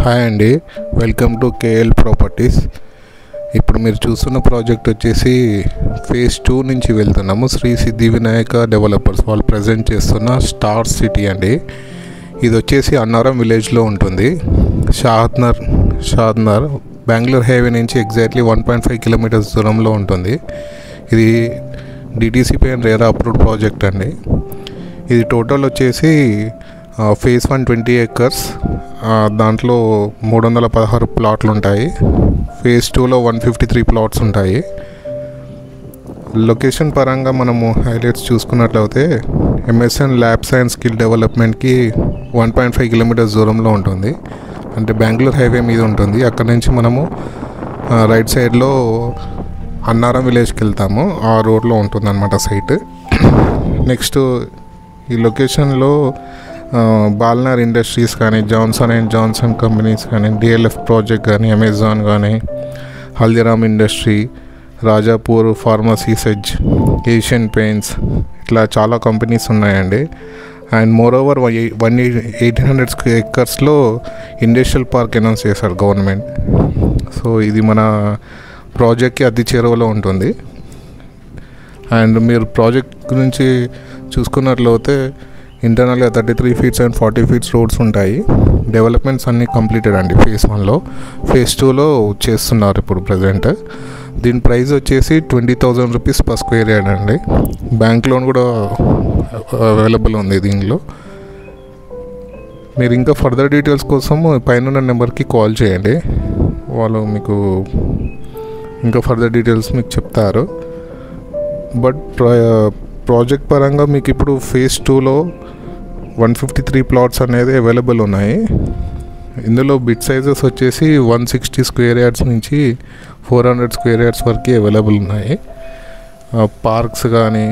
Hi అండి, welcome to KL properties. ఇప్పుడు మీరు చూస్తున్న ప్రాజెక్ట్ వచ్చేసి ఫేజ్ 2 నుంచి వెళ్తున్నాము. శ్రీ సిద్ధి వినాయక డెవలపర్స్ వాళ్ళు ప్రజెంట్ చేస్తున్న స్టార్ సిటీ అండి. ఇది వచ్చేసి అన్నారం విలేజ్లో ఉంటుంది. షాద్నర్ బెంగళూరు హైవే నుంచి ఎగ్జాక్ట్లీ 1.5 కిలోమీటర్స్ దూరంలో ఉంటుంది. ఇది DTCP and RERA approved project అండి. ఇది టోటల్ వచ్చేసి ఫేజ్ 1 20 ఏకర్స్, దాంట్లో 316 ప్లాట్లు ఉంటాయి. ఫేజ్ 2లో 153 ప్లాట్స్ ఉంటాయి. లొకేషన్ పరంగా మనము హైలైట్స్ చూసుకున్నట్లయితే ఎంఎస్ఎన్ ల్యాబ్స్ అండ్ స్కిల్ డెవలప్మెంట్కి 1.5 కిలోమీటర్స్ దూరంలో ఉంటుంది. అంటే బెంగళూరు హైవే మీద ఉంటుంది. అక్కడ నుంచి మనము రైట్ సైడ్లో అన్నారం విలేజ్కి వెళ్తాము. ఆ రోడ్లో ఉంటుందన్నమాట సైట్. నెక్స్ట్ ఈ లొకేషన్లో బాల్నర్ ఇండస్ట్రీస్ కానీ, జాన్సన్ అండ్ జాన్సన్ కంపెనీస్ కానీ, డిఎల్ఎఫ్ ప్రాజెక్ట్ కానీ, అమెజాన్ కానీ, Haldiram industry, Rajapur pharmacy SEZ, Asian Paints, ఇట్లా చాలా కంపెనీస్ ఉన్నాయండి. అండ్ మోర్ ఓవర్ 1800 ఎకర్స్లో ఇండస్ట్రియల్ పార్క్ అనౌన్స్ చేశారు గవర్నమెంట్. సో ఇది మన ప్రాజెక్ట్కి అతి చేరువలో ఉంటుంది. అండ్ మీరు ప్రాజెక్ట్ గురించి చూసుకున్నట్లయితే ఇంటర్నల్గా 33 ఫీట్స్ అండ్ 40 ఫీట్స్ రోడ్స్ ఉంటాయి. డెవలప్మెంట్స్ అన్నీ కంప్లీటెడ్ అండి. ఫేజ్ 1లో, ఫేజ్ 2లో చేస్తున్నారు ఇప్పుడు ప్రజెంట్. దీని ప్రైస్ వచ్చేసి 20,000 రూపీస్ పర్ స్క్వేర్ యార్డ్ అండి. బ్యాంక్ లోన్ కూడా అవైలబుల్ ఉంది దీనిలో. మీరు ఇంకా ఫర్దర్ డీటెయిల్స్ కోసం పైన నెంబర్కి కాల్ చేయండి. వాళ్ళు మీకు ఇంకా ఫర్దర్ డీటెయిల్స్ మీకు చెప్తారు. బట్ ప్రాజెక్ట్ పరంగా మీకు ఇప్పుడు ఫేజ్ 2లో 153 ప్లాట్స్ అనేది అవైలబుల్ ఉన్నాయి. ఇందులో బిట్ సైజెస్ వచ్చేసి 160 స్క్వేర్ యార్డ్స్ నుంచి 400 స్క్వేర్ యార్డ్స్ వరకు అవైలబుల్ ఉన్నాయి. పార్క్స్ కానీ,